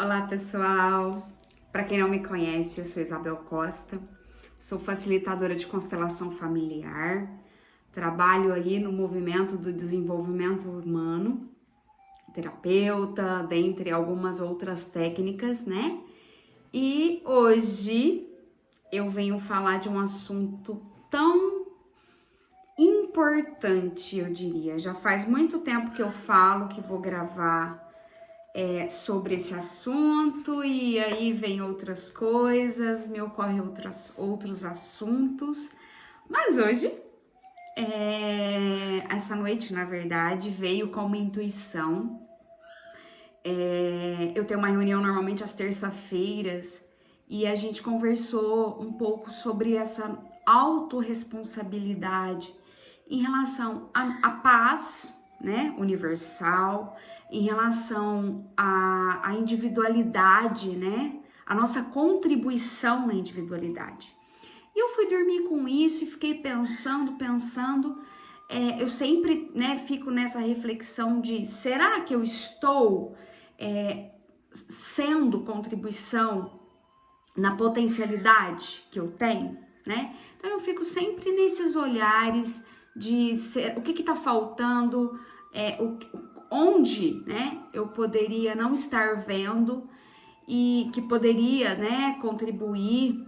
Olá, pessoal! Para quem não me conhece, eu sou Isabel Costa, sou facilitadora de constelação familiar, trabalho aí no movimento do desenvolvimento humano, terapeuta, dentre algumas outras técnicas, né? E hoje eu venho falar de um assunto tão importante, eu diria. Já faz muito tempo que eu falo que vou gravar sobre esse assunto e aí vem outras coisas, me ocorrem outros assuntos, mas hoje, essa noite, na verdade, veio como intuição. Eu tenho uma reunião normalmente às terça-feiras e a gente conversou um pouco sobre essa autorresponsabilidade em relação à paz, né, universal, em relação à individualidade, né, a nossa contribuição na individualidade. E eu fui dormir com isso e fiquei pensando, eu sempre, né, fico nessa reflexão de, será que eu estou sendo contribuição na potencialidade que eu tenho, né? Então eu fico sempre nesses olhares de o que está faltando, onde, né, eu poderia não estar vendo e que poderia, né, contribuir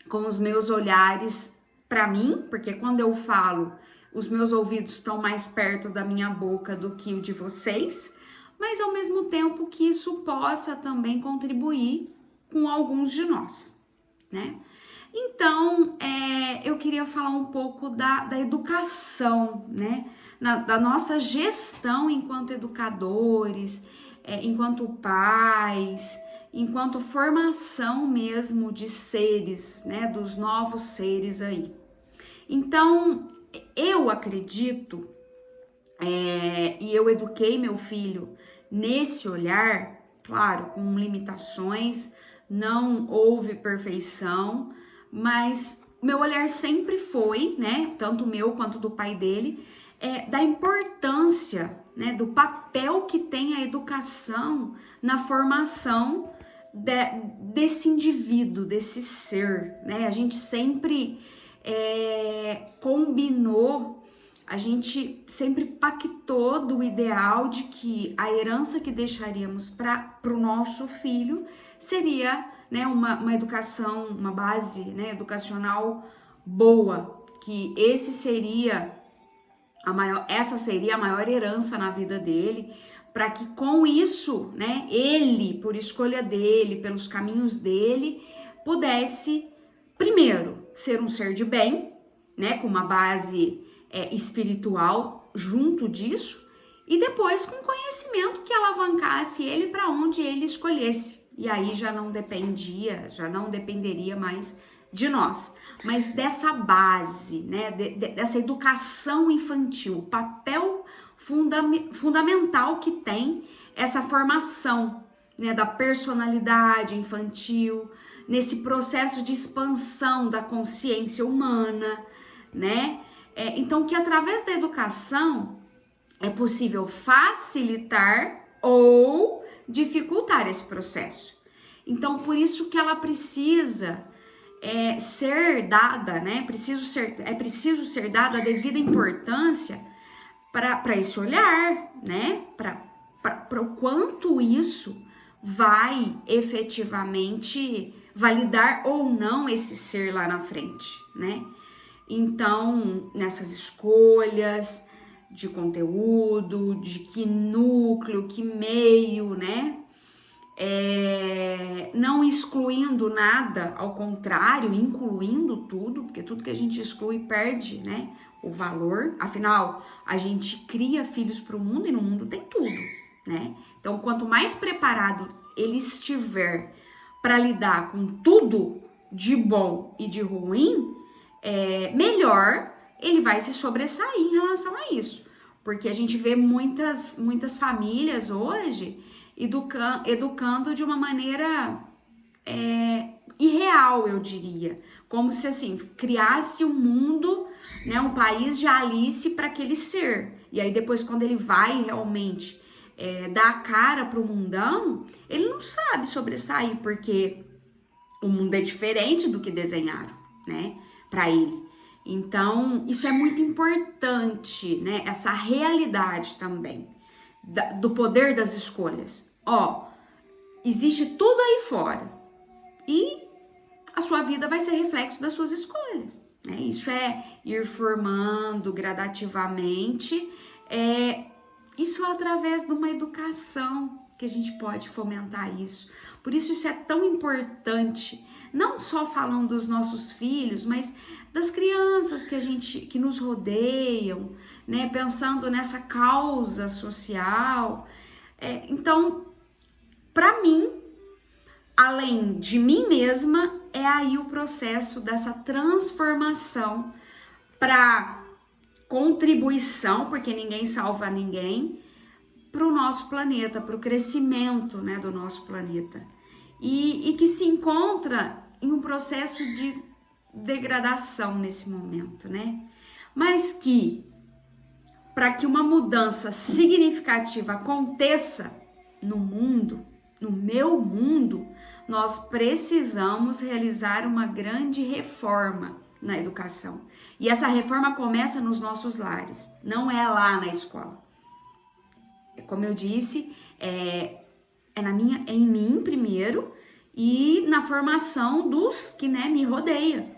com os meus olhares para mim, porque quando eu falo, os meus ouvidos estão mais perto da minha boca do que o de vocês, mas ao mesmo tempo que isso possa também contribuir com alguns de nós, né? Então, eu queria falar um pouco da educação, né? Da nossa gestão enquanto educadores, enquanto pais, enquanto formação mesmo de seres, né? Dos novos seres aí. Então, eu acredito, e eu eduquei meu filho nesse olhar, claro, com limitações, não houve perfeição, mas meu olhar sempre foi, né, tanto o meu quanto do pai dele, da importância, né, do papel que tem a educação na formação desse indivíduo, desse ser, né? A gente sempre combinou, a gente sempre pactou do ideal de que a herança que deixaríamos para o nosso filho seria, né, uma educação, uma base, né, educacional boa, que essa seria a maior herança na vida dele, para que com isso, né, ele, por escolha dele, pelos caminhos dele, pudesse, primeiro, ser um ser de bem, né, com uma base espiritual junto disso, e depois com conhecimento que alavancasse ele para onde ele escolhesse. E aí já não dependeria mais de nós, mas dessa base, né, dessa educação infantil, o papel fundamental que tem essa formação, né, da personalidade infantil, nesse processo de expansão da consciência humana, né? Então, que através da educação é possível facilitar ou dificultar esse processo. Então, por isso que ela precisa ser dada, né? É preciso ser dada a devida importância para esse olhar, né? Para o quanto isso vai efetivamente validar ou não esse ser lá na frente, né? Então, nessas escolhas de conteúdo, de que núcleo, que meio, né? Não excluindo nada, ao contrário, incluindo tudo, porque tudo que a gente exclui perde, né, o valor. Afinal, a gente cria filhos para o mundo e no mundo tem tudo, né? Então, quanto mais preparado ele estiver para lidar com tudo de bom e de ruim, melhor ele vai se sobressair em relação a isso. Porque a gente vê muitas famílias hoje educando de uma maneira irreal, eu diria. Como se, assim, criasse um mundo, né, um país de Alice para aquele ser. E aí depois, quando ele vai realmente dar a cara para o mundão, ele não sabe sobressair, porque o mundo é diferente do que desenharam, né, para ele. Então, isso é muito importante, né, essa realidade também, do poder das escolhas. Ó, existe tudo aí fora e a sua vida vai ser reflexo das suas escolhas, né? Isso é ir formando gradativamente, isso é através de uma educação que a gente pode fomentar isso. Por isso é tão importante, não só falando dos nossos filhos, mas das crianças que nos rodeiam, né? Pensando nessa causa social. Então, para mim, além de mim mesma, é aí o processo dessa transformação para contribuição, porque ninguém salva ninguém, para o nosso planeta, para o crescimento, né, do nosso planeta. E que se encontra em um processo de degradação nesse momento, né? Mas que, para que uma mudança significativa aconteça no mundo, no meu mundo, nós precisamos realizar uma grande reforma na educação. E essa reforma começa nos nossos lares, não é lá na escola. Como eu disse, é em mim primeiro e na formação dos que, né, me rodeiam.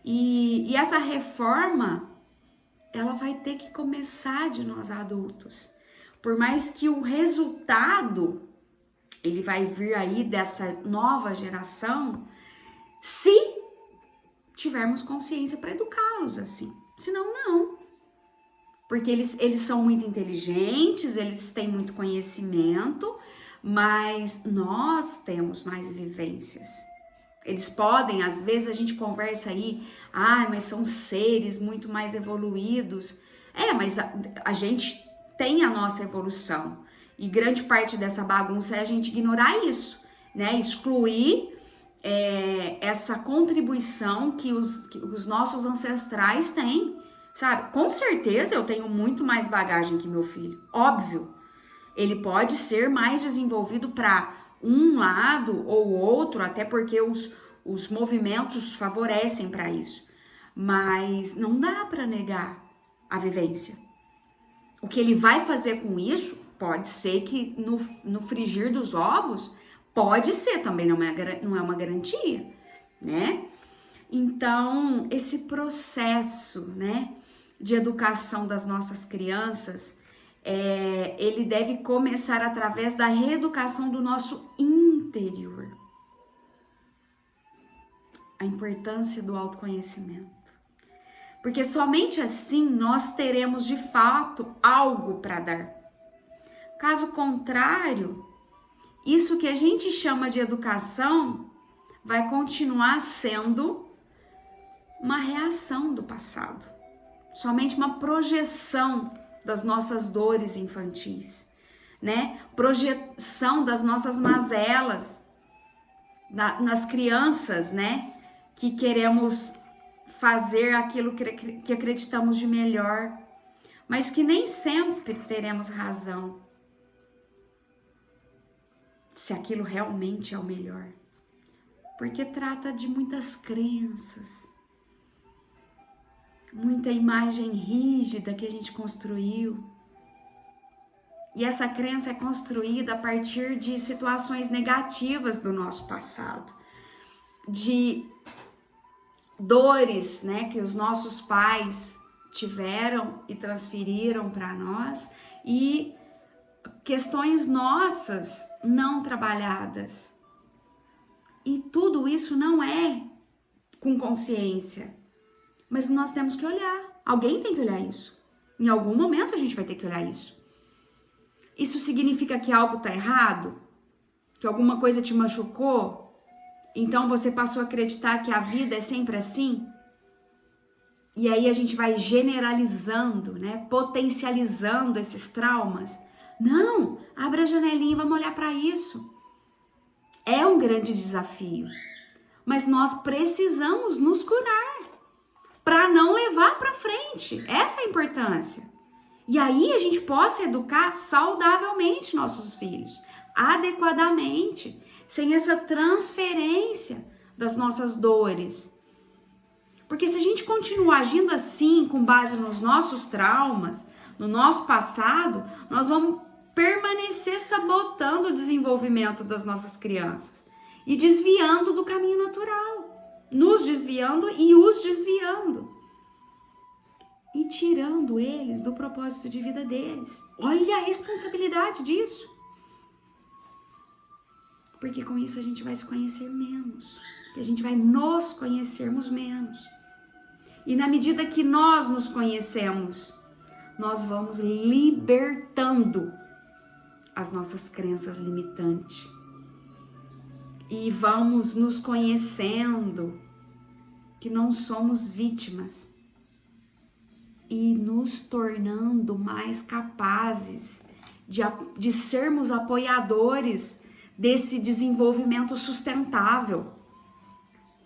E essa reforma, ela vai ter que começar de nós adultos. Por mais que o resultado, ele vai vir aí dessa nova geração, se tivermos consciência para educá-los assim. Senão, não. Porque eles são muito inteligentes, eles têm muito conhecimento, mas nós temos mais vivências. Eles podem, às vezes a gente conversa aí, mas são seres muito mais evoluídos. Mas a gente tem a nossa evolução. E grande parte dessa bagunça é a gente ignorar isso, né? Excluir essa contribuição que os nossos ancestrais têm, sabe? Com certeza eu tenho muito mais bagagem que meu filho, óbvio. Ele pode ser mais desenvolvido para um lado ou outro, até porque os movimentos favorecem para isso. Mas não dá para negar a vivência. O que ele vai fazer com isso, pode ser que no frigir dos ovos, pode ser, também não é uma garantia, né? Então, esse processo, né, de educação das nossas crianças, ele deve começar através da reeducação do nosso interior. A importância do autoconhecimento. Porque somente assim nós teremos de fato algo para dar. Caso contrário, isso que a gente chama de educação vai continuar sendo uma reação do passado. Somente uma projeção das nossas dores infantis, né? Projeção das nossas mazelas nas crianças, né? Que queremos fazer aquilo que acreditamos de melhor, mas que nem sempre teremos razão se aquilo realmente é o melhor, porque trata de muitas crenças, muita imagem rígida que a gente construiu, e essa crença é construída a partir de situações negativas do nosso passado, de dores, né, que os nossos pais tiveram e transferiram para nós, e questões nossas não trabalhadas. E tudo isso não é com consciência, mas nós temos que olhar. Alguém tem que olhar isso. Em algum momento a gente vai ter que olhar isso. Isso significa que algo está errado? Que alguma coisa te machucou? Então você passou a acreditar que a vida é sempre assim? E aí a gente vai generalizando, né? Potencializando esses traumas. Não, abra a janelinha e vamos olhar para isso. É um grande desafio, mas nós precisamos nos curar para não levar para frente. Essa é a importância. E aí a gente possa educar saudavelmente nossos filhos, adequadamente, sem essa transferência das nossas dores. Porque se a gente continuar agindo assim, com base nos nossos traumas, no nosso passado, nós vamos permanecer sabotando o desenvolvimento das nossas crianças e desviando do caminho natural, nos desviando e os desviando e tirando eles do propósito de vida deles. Olha a responsabilidade disso. Porque com isso a gente vai se conhecer menos, que a gente vai nos conhecermos menos. E na medida que nós nos conhecemos, nós vamos libertando as nossas crenças limitantes. E vamos nos conhecendo que não somos vítimas. E nos tornando mais capazes de sermos apoiadores desse desenvolvimento sustentável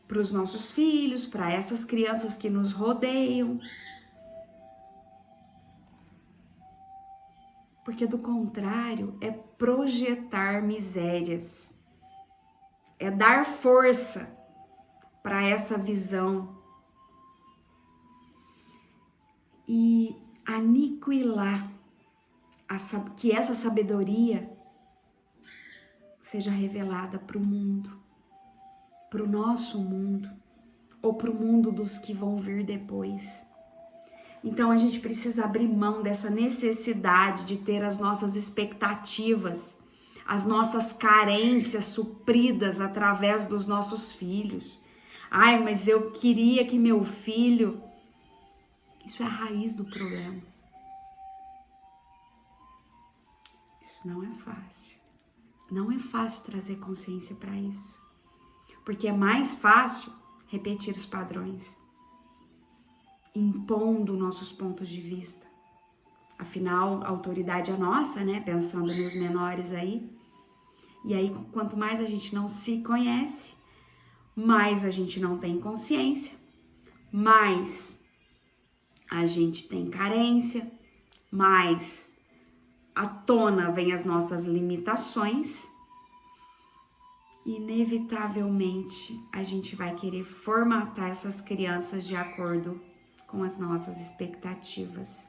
para os nossos filhos, para essas crianças que nos rodeiam. Porque do contrário é projetar misérias, é dar força para essa visão e aniquilar que essa sabedoria seja revelada para o mundo, para o nosso mundo ou para o mundo dos que vão vir depois. Então a gente precisa abrir mão dessa necessidade de ter as nossas expectativas, as nossas carências supridas através dos nossos filhos. Ai, mas eu queria que meu filho... Isso é a raiz do problema. Isso não é fácil. Não é fácil trazer consciência para isso. Porque é mais fácil repetir os padrões, impondo nossos pontos de vista. Afinal, a autoridade é nossa, né? Pensando nos menores aí. E aí, quanto mais a gente não se conhece, mais a gente não tem consciência, mais a gente tem carência, mais à tona vem as nossas limitações. Inevitavelmente, a gente vai querer formatar essas crianças de acordo com as nossas expectativas.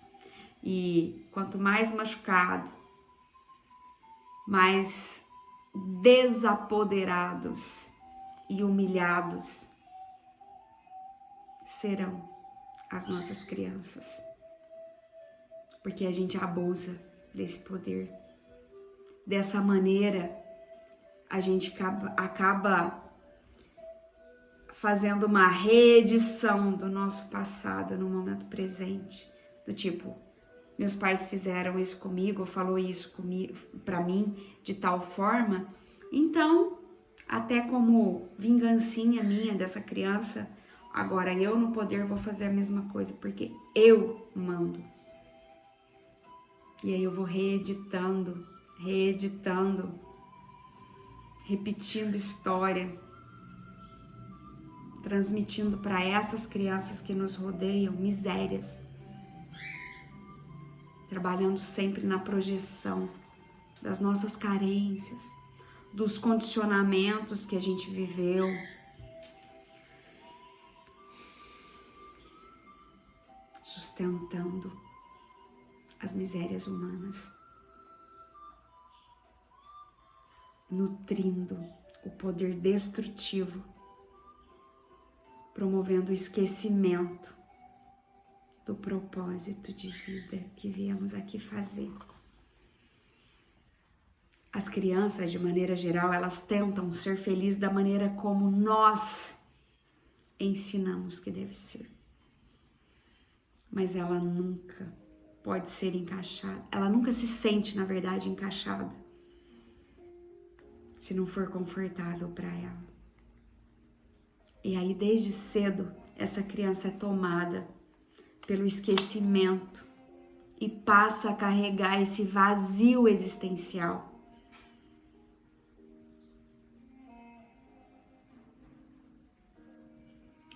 E quanto mais machucado, mais desapoderados e humilhados serão as nossas crianças. Porque a gente abusa desse poder. Dessa maneira, a gente acaba fazendo uma reedição do nosso passado no momento presente. Do tipo, meus pais fizeram isso comigo, falou isso comigo, pra mim de tal forma, então, até como vingancinha minha dessa criança, agora eu no poder vou fazer a mesma coisa, porque eu mando. E aí eu vou reeditando, repetindo história, transmitindo para essas crianças que nos rodeiam misérias, trabalhando sempre na projeção das nossas carências, dos condicionamentos que a gente viveu, sustentando as misérias humanas, nutrindo o poder destrutivo, promovendo o esquecimento do propósito de vida que viemos aqui fazer. As crianças, de maneira geral, elas tentam ser felizes da maneira como nós ensinamos que deve ser. Mas ela nunca pode ser encaixada, ela nunca se sente, na verdade, encaixada, se não for confortável para ela. E aí, desde cedo, essa criança é tomada pelo esquecimento e passa a carregar esse vazio existencial.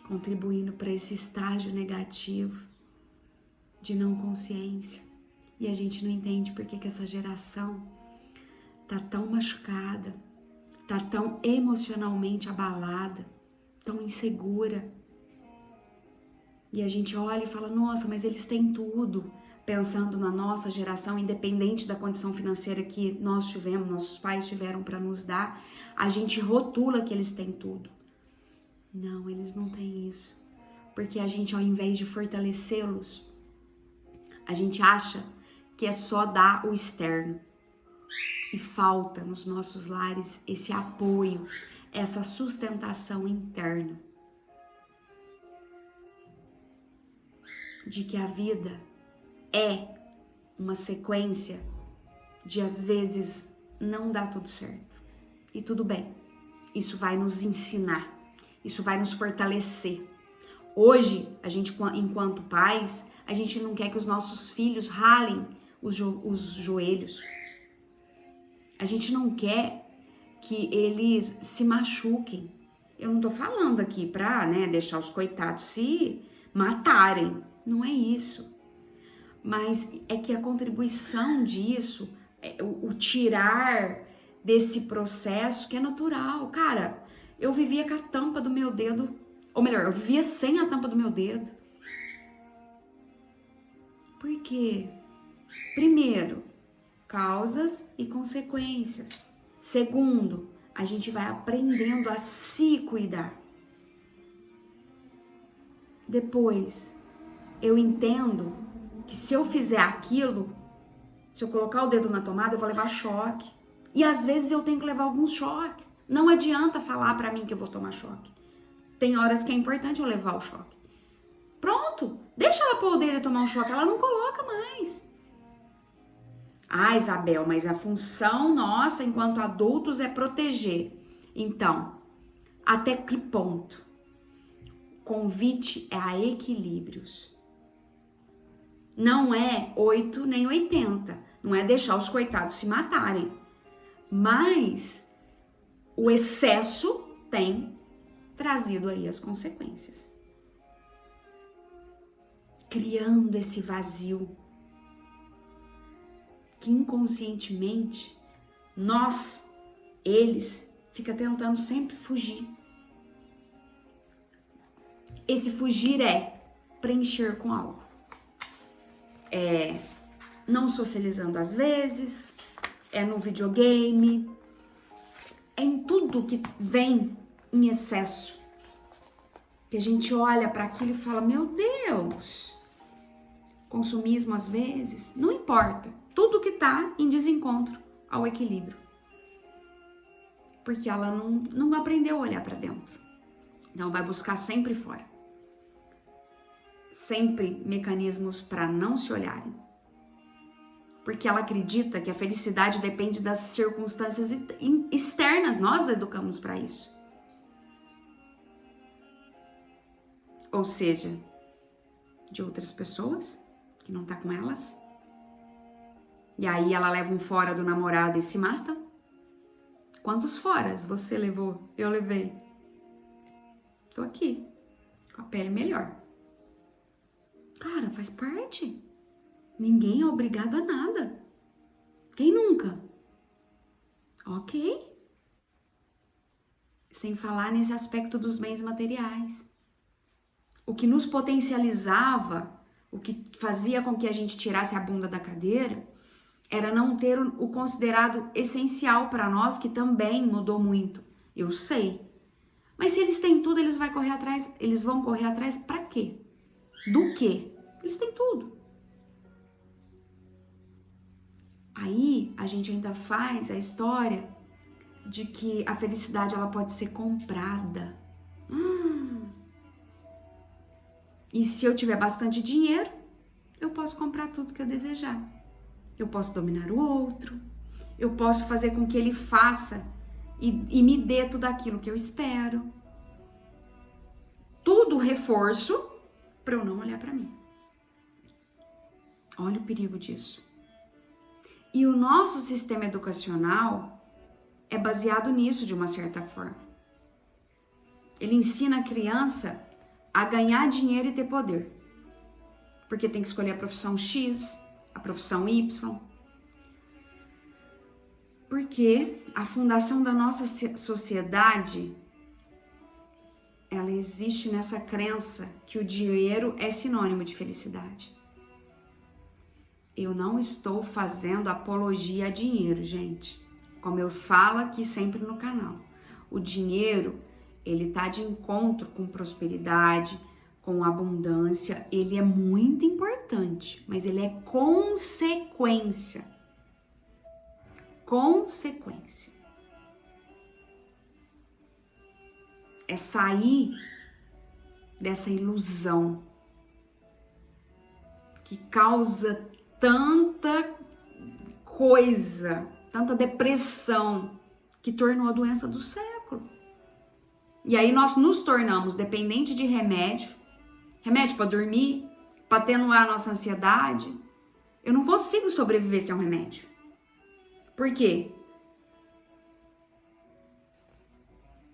Contribuindo para esse estágio negativo de não consciência E a gente não entende por que essa geração tá tão machucada, tá tão emocionalmente abalada, tão insegura. E a gente olha e fala, nossa, mas eles têm tudo. Pensando na nossa geração, independente da condição financeira que nós tivemos, nossos pais tiveram para nos dar, a gente rotula que eles têm tudo. Não, eles não têm isso. Porque a gente, ao invés de fortalecê-los, a gente acha que é só dar o externo. E falta nos nossos lares esse apoio, essa sustentação interna. De que a vida é uma sequência de, às vezes, não dar tudo certo. E tudo bem. Isso vai nos ensinar. Isso vai nos fortalecer. Hoje, a gente, enquanto pais, a gente não quer que os nossos filhos ralem os joelhos. A gente não quer que eles se machuquem. Eu não tô falando aqui pra, deixar os coitados se matarem. Não é isso. Mas é que a contribuição disso, o tirar desse processo que é natural. Cara, eu vivia com a tampa do meu dedo, ou melhor, eu vivia sem a tampa do meu dedo. Por quê? Primeiro, causas e consequências. Segundo, a gente vai aprendendo a se cuidar. Depois, eu entendo que se eu fizer aquilo, se eu colocar o dedo na tomada, eu vou levar choque. E às vezes eu tenho que levar alguns choques. Não adianta falar pra mim que eu vou tomar choque. Tem horas que é importante eu levar o choque. Pronto, deixa ela pôr o dedo e tomar um choque, ela não coloca mais. Ah, Isabel, mas a função nossa enquanto adultos é proteger. Então, até que ponto? Convite é a equilíbrios. Não é 8 nem 80. Não é deixar os coitados se matarem. Mas o excesso tem trazido aí as consequências. Criando esse vazio que inconscientemente eles, fica tentando sempre fugir. Esse fugir é preencher com algo. É não socializando às vezes, é no videogame, é em tudo que vem em excesso. Que a gente olha para aquilo e fala, meu Deus, consumismo às vezes, não importa. Tudo que tá em desencontro ao equilíbrio. Porque ela não aprendeu a olhar para dentro. Então vai buscar sempre fora. Sempre mecanismos para não se olharem. Porque ela acredita que a felicidade depende das circunstâncias externas. Nós educamos para isso. Ou seja, de outras pessoas que não tá com elas. E aí ela leva um fora do namorado e se mata? Quantos foras você levou? Eu levei. Tô aqui, com a pele melhor. Cara, faz parte. Ninguém é obrigado a nada. Quem nunca? Ok. Sem falar nesse aspecto dos bens materiais. O que nos potencializava, o que fazia com que a gente tirasse a bunda da cadeira, era não ter o considerado essencial para nós, que também mudou muito. Eu sei. Mas se eles têm tudo, eles vão correr atrás para quê? Do quê? Eles têm tudo. Aí a gente ainda faz a história de que a felicidade ela pode ser comprada. E se eu tiver bastante dinheiro, eu posso comprar tudo que eu desejar. Eu posso dominar o outro, eu posso fazer com que ele faça e me dê tudo aquilo que eu espero. Tudo reforço para eu não olhar para mim. Olha o perigo disso. E o nosso sistema educacional é baseado nisso de uma certa forma. Ele ensina a criança a ganhar dinheiro e ter poder. Porque tem que escolher a profissão X, a profissão Y. Porque a fundação da nossa sociedade, ela existe nessa crença que o dinheiro é sinônimo de felicidade. Eu não estou fazendo apologia a dinheiro, gente. Como eu falo aqui sempre no canal. O dinheiro, ele tá de encontro com prosperidade, com abundância. Ele é muito importante, mas ele é consequência. Consequência. É sair dessa ilusão que causa tanta coisa, tanta depressão, que tornou a doença do século. E aí nós nos tornamos dependentes de remédio para dormir, para atenuar a nossa ansiedade. Eu não consigo sobreviver sem um remédio. Por quê?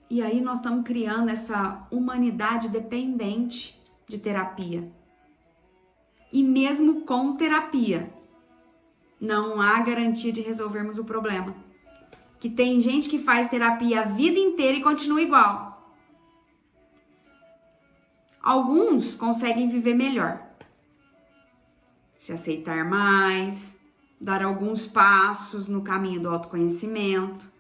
E aí nós estamos criando essa humanidade dependente de terapia. E mesmo com terapia, não há garantia de resolvermos o problema. Que tem gente que faz terapia a vida inteira e continua igual. Alguns conseguem viver melhor. Se aceitar mais, dar alguns passos no caminho do autoconhecimento,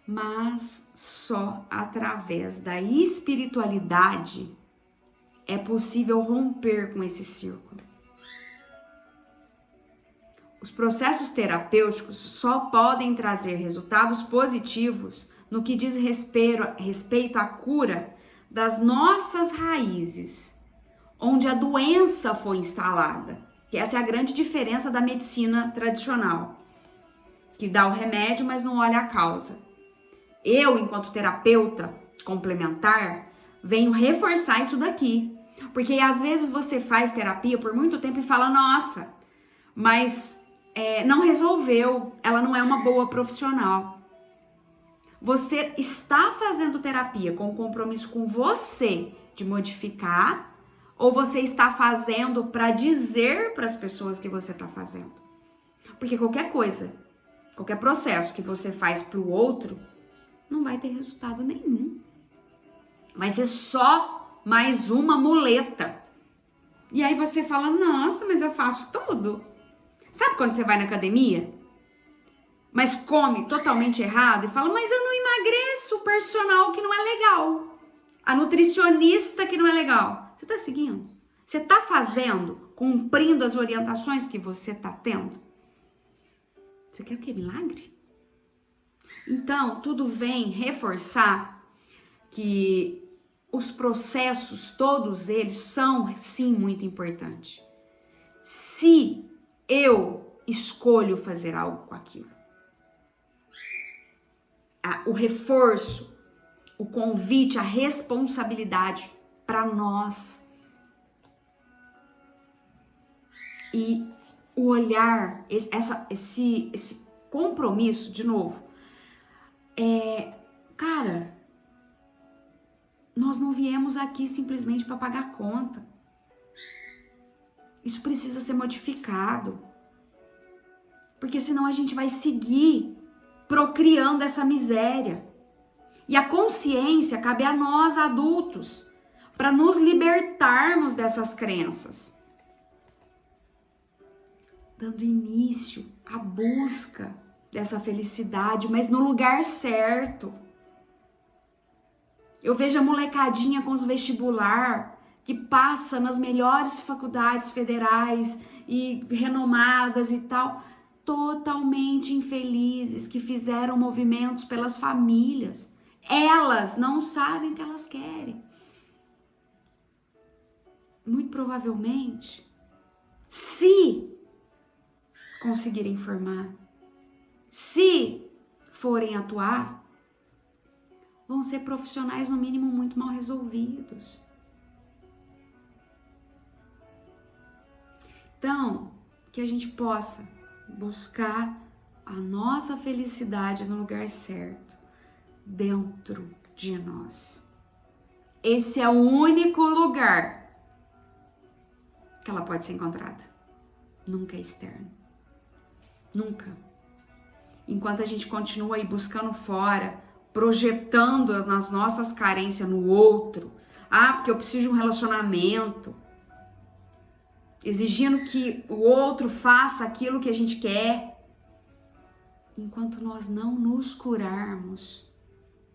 mas só através da espiritualidade é possível romper com esse círculo. Os processos terapêuticos só podem trazer resultados positivos no que diz respeito à cura das nossas raízes, onde a doença foi instalada. Que essa é a grande diferença da medicina tradicional, que dá o remédio, mas não olha a causa. Eu, enquanto terapeuta complementar, venho reforçar isso daqui. Porque às vezes você faz terapia por muito tempo e fala, nossa, mas não resolveu, ela não é uma boa profissional. Você está fazendo terapia com compromisso com você de modificar, ou você está fazendo para dizer para as pessoas que você está fazendo? Porque qualquer coisa, qualquer processo que você faz para o outro, não vai ter resultado nenhum. Vai ser só mais uma muleta. E aí você fala, nossa, mas eu faço tudo. Sabe quando você vai na academia, mas come totalmente errado e fala, mas eu não emagreço, o personal que não é legal, a nutricionista que não é legal. Você tá seguindo? Você tá fazendo, cumprindo as orientações que você tá tendo? Você quer o quê? Milagre? Então, tudo vem reforçar que os processos, todos eles, são sim muito importantes. Se eu escolho fazer algo com aquilo. O reforço, o convite, a responsabilidade para nós. E o olhar, esse compromisso, de novo, cara, nós não viemos aqui simplesmente para pagar conta. Isso precisa ser modificado. Porque senão a gente vai seguir procriando essa miséria. E a consciência cabe a nós, adultos, para nos libertarmos dessas crenças. Dando início à busca dessa felicidade, mas no lugar certo. Eu vejo a molecadinha com os vestibular, que passa nas melhores faculdades federais e renomadas e tal, totalmente infelizes, que fizeram movimentos pelas famílias. Elas não sabem o que elas querem. Muito provavelmente, se conseguirem formar, se forem atuar, vão ser profissionais, no mínimo, muito mal resolvidos. Então, que a gente possa buscar a nossa felicidade no lugar certo, dentro de nós. Esse é o único lugar que ela pode ser encontrada. nunca é externo. Nunca. Enquanto a gente continua aí buscando fora, projetando nas nossas carências no outro. Ah, porque eu preciso de um relacionamento. Exigindo que o outro faça aquilo que a gente quer. Enquanto nós não nos curarmos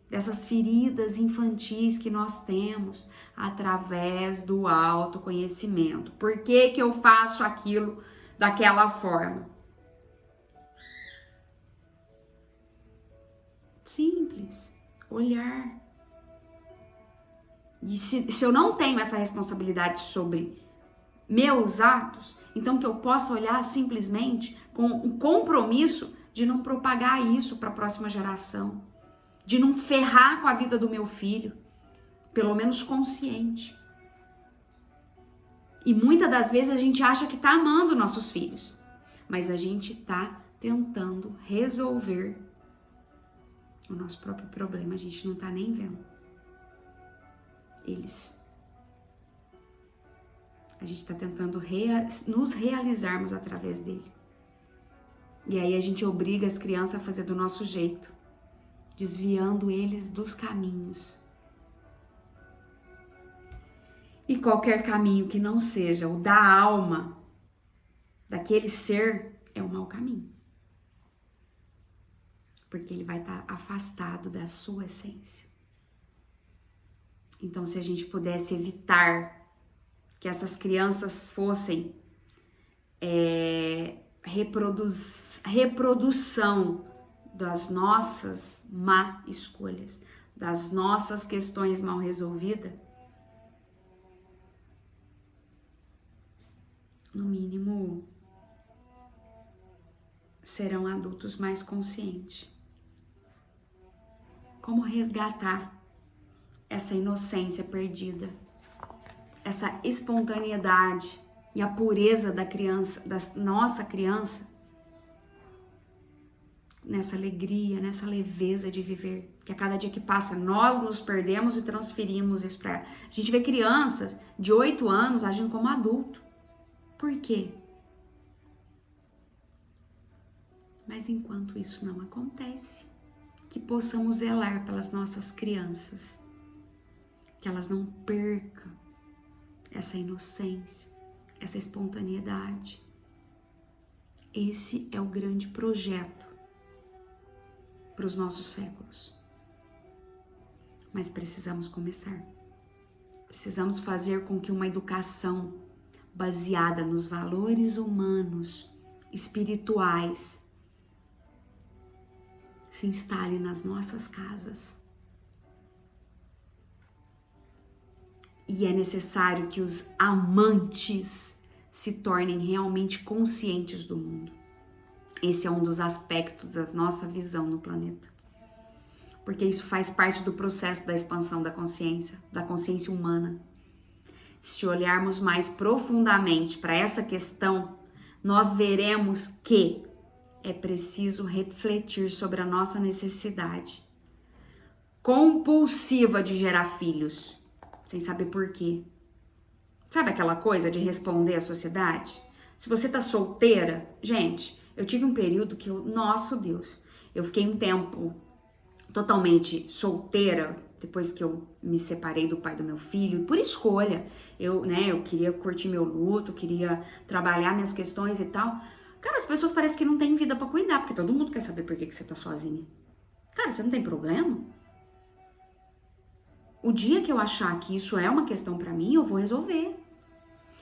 dessas feridas infantis que nós temos através do autoconhecimento. Por que que eu faço aquilo daquela forma? Simples. Olhar. E se eu não tenho essa responsabilidade sobre meus atos, então que eu possa olhar simplesmente com um compromisso de não propagar isso para a próxima geração, de não ferrar com a vida do meu filho, pelo menos consciente. E muitas das vezes a gente acha que está amando nossos filhos, mas a gente está tentando resolver o nosso próprio problema, a gente não está nem vendo eles. A gente está tentando nos realizarmos através dele. E aí a gente obriga as crianças a fazer do nosso jeito, desviando eles dos caminhos. E qualquer caminho que não seja o da alma, daquele ser, é um mau caminho. Porque ele vai estar afastado da sua essência. Então, se a gente pudesse evitar que essas crianças fossem reprodução das nossas má escolhas, das nossas questões mal resolvidas, no mínimo, serão adultos mais conscientes. Como resgatar essa inocência perdida, essa espontaneidade e a pureza da criança, da nossa criança, nessa alegria, nessa leveza de viver, que a cada dia que passa nós nos perdemos e transferimos isso para ela. A gente vê crianças de 8 anos agindo como adulto. Por quê? Mas enquanto isso não acontece, que possamos zelar pelas nossas crianças, que elas não percam essa inocência, essa espontaneidade. Esse é o grande projeto para os nossos séculos. Mas precisamos começar. Precisamos fazer com que uma educação baseada nos valores humanos, espirituais, se instale nas nossas casas. E é necessário que os amantes se tornem realmente conscientes do mundo. Esse é um dos aspectos da nossa visão no planeta. Porque isso faz parte do processo da expansão da consciência humana. Se olharmos mais profundamente para essa questão, nós veremos que é preciso refletir sobre a nossa necessidade compulsiva de gerar filhos, sem saber por quê. Sabe aquela coisa de responder à sociedade? Se você tá solteira, gente, eu tive um período que nosso Deus, eu fiquei um tempo totalmente solteira, depois que eu me separei do pai do meu filho, por escolha. Eu queria curtir meu luto, queria trabalhar minhas questões e tal. Cara, as pessoas parecem que não têm vida pra cuidar, porque todo mundo quer saber por que você tá sozinha. Cara, você não tem problema? O dia que eu achar que isso é uma questão pra mim, eu vou resolver.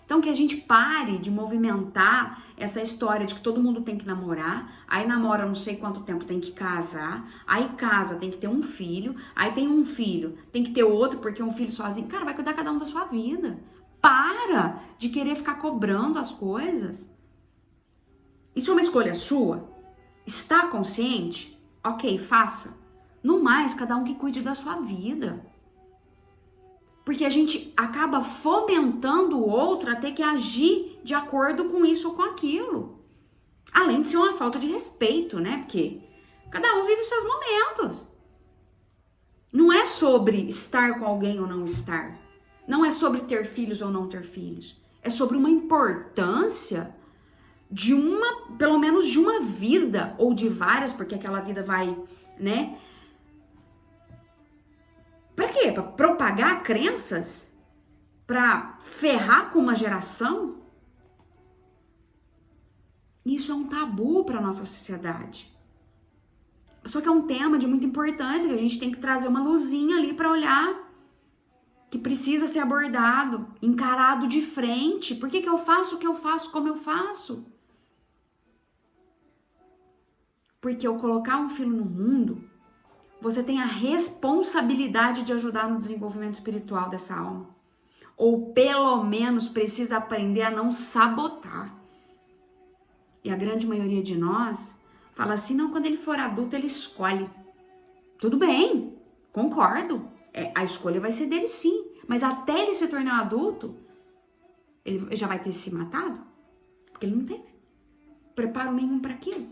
Então, que a gente pare de movimentar essa história de que todo mundo tem que namorar, aí namora não sei quanto tempo, tem que casar, aí casa, tem que ter um filho, aí tem um filho, tem que ter outro, porque um filho sozinho. Cara, vai cuidar cada um da sua vida. Para de querer ficar cobrando as coisas. Isso é uma escolha sua? Está consciente? Ok, faça. No mais, cada um que cuide da sua vida. Porque a gente acaba fomentando o outro a ter que agir de acordo com isso ou com aquilo. Além de ser uma falta de respeito, né? Porque cada um vive os seus momentos. Não é sobre estar com alguém ou não estar. Não é sobre ter filhos ou não ter filhos. É sobre uma importância pelo menos de uma vida, ou de várias, porque aquela vida vai, né? Pra quê? Pra propagar crenças? Pra ferrar com uma geração? Isso é um tabu pra nossa sociedade. Só que é um tema de muita importância, que a gente tem que trazer uma luzinha ali pra olhar, que precisa ser abordado, encarado de frente. Por que eu faço o que eu faço, como eu faço? Porque ao colocar um filho no mundo, você tem a responsabilidade de ajudar no desenvolvimento espiritual dessa alma. Ou pelo menos precisa aprender a não sabotar. E a grande maioria de nós fala assim, não, quando ele for adulto ele escolhe. Tudo bem, concordo. A escolha vai ser dele sim. Mas até ele se tornar adulto, ele já vai ter se matado? Porque ele não teve preparo nenhum para aquilo.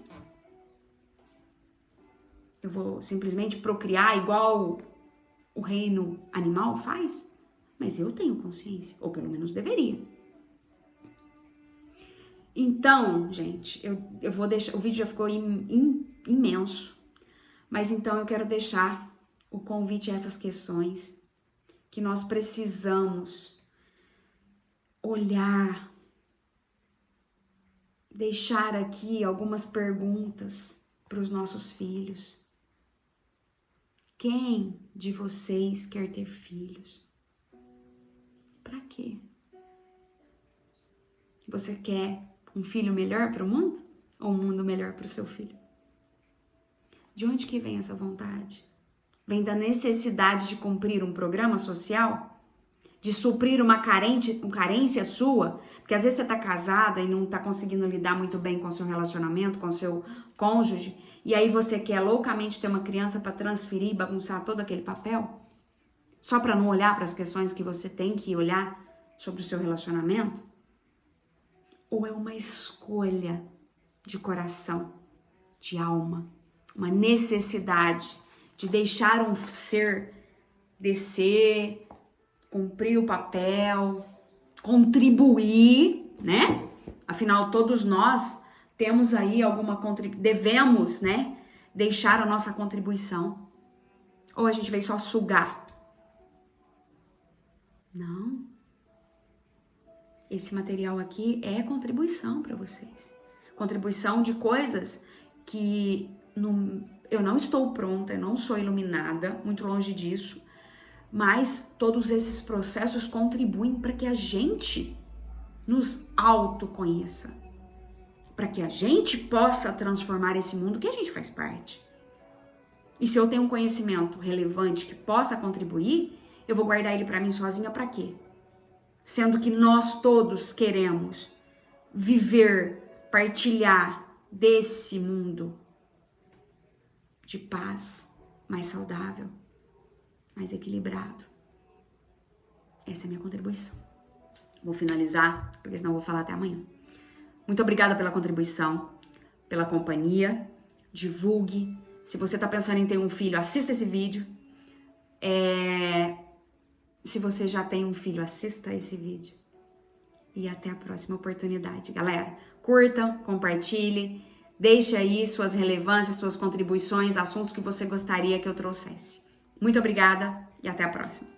Eu vou simplesmente procriar igual o reino animal faz? Mas eu tenho consciência, ou pelo menos deveria. Então, gente, eu vou deixar... O vídeo já ficou imenso. Mas então eu quero deixar o convite a essas questões que nós precisamos olhar, deixar aqui algumas perguntas para os nossos filhos. Quem de vocês quer ter filhos? Para quê? Você quer um filho melhor para o mundo? Ou um mundo melhor para o seu filho? De onde que vem essa vontade? Vem da necessidade de cumprir um programa social? De suprir uma carência sua? Porque às vezes você tá casada e não tá conseguindo lidar muito bem com o seu relacionamento, com o seu cônjuge, e aí você quer loucamente ter uma criança para transferir e bagunçar todo aquele papel? Só para não olhar para as questões que você tem que olhar sobre o seu relacionamento? Ou é uma escolha de coração, de alma, uma necessidade de deixar um ser descer, cumprir o papel, contribuir, né? Afinal, todos nós temos aí devemos, né? Deixar a nossa contribuição. Ou a gente veio só sugar? Não. Esse material aqui é contribuição para vocês. Contribuição de coisas que eu não estou pronta, eu não sou iluminada, muito longe disso. Mas todos esses processos contribuem para que a gente nos autoconheça. Para que a gente possa transformar esse mundo que a gente faz parte. E se eu tenho um conhecimento relevante que possa contribuir, eu vou guardar ele para mim sozinha para quê? Sendo que nós todos queremos viver, partilhar desse mundo de paz, mais saudável, mais equilibrado. Essa é a minha contribuição. Vou finalizar, porque senão eu vou falar até amanhã. Muito obrigada pela contribuição, pela companhia. Divulgue. Se você está pensando em ter um filho, assista esse vídeo. Se você já tem um filho, assista esse vídeo. E até a próxima oportunidade. Galera, curtam, compartilhem. Deixe aí suas relevâncias, suas contribuições, assuntos que você gostaria que eu trouxesse. Muito obrigada e até a próxima.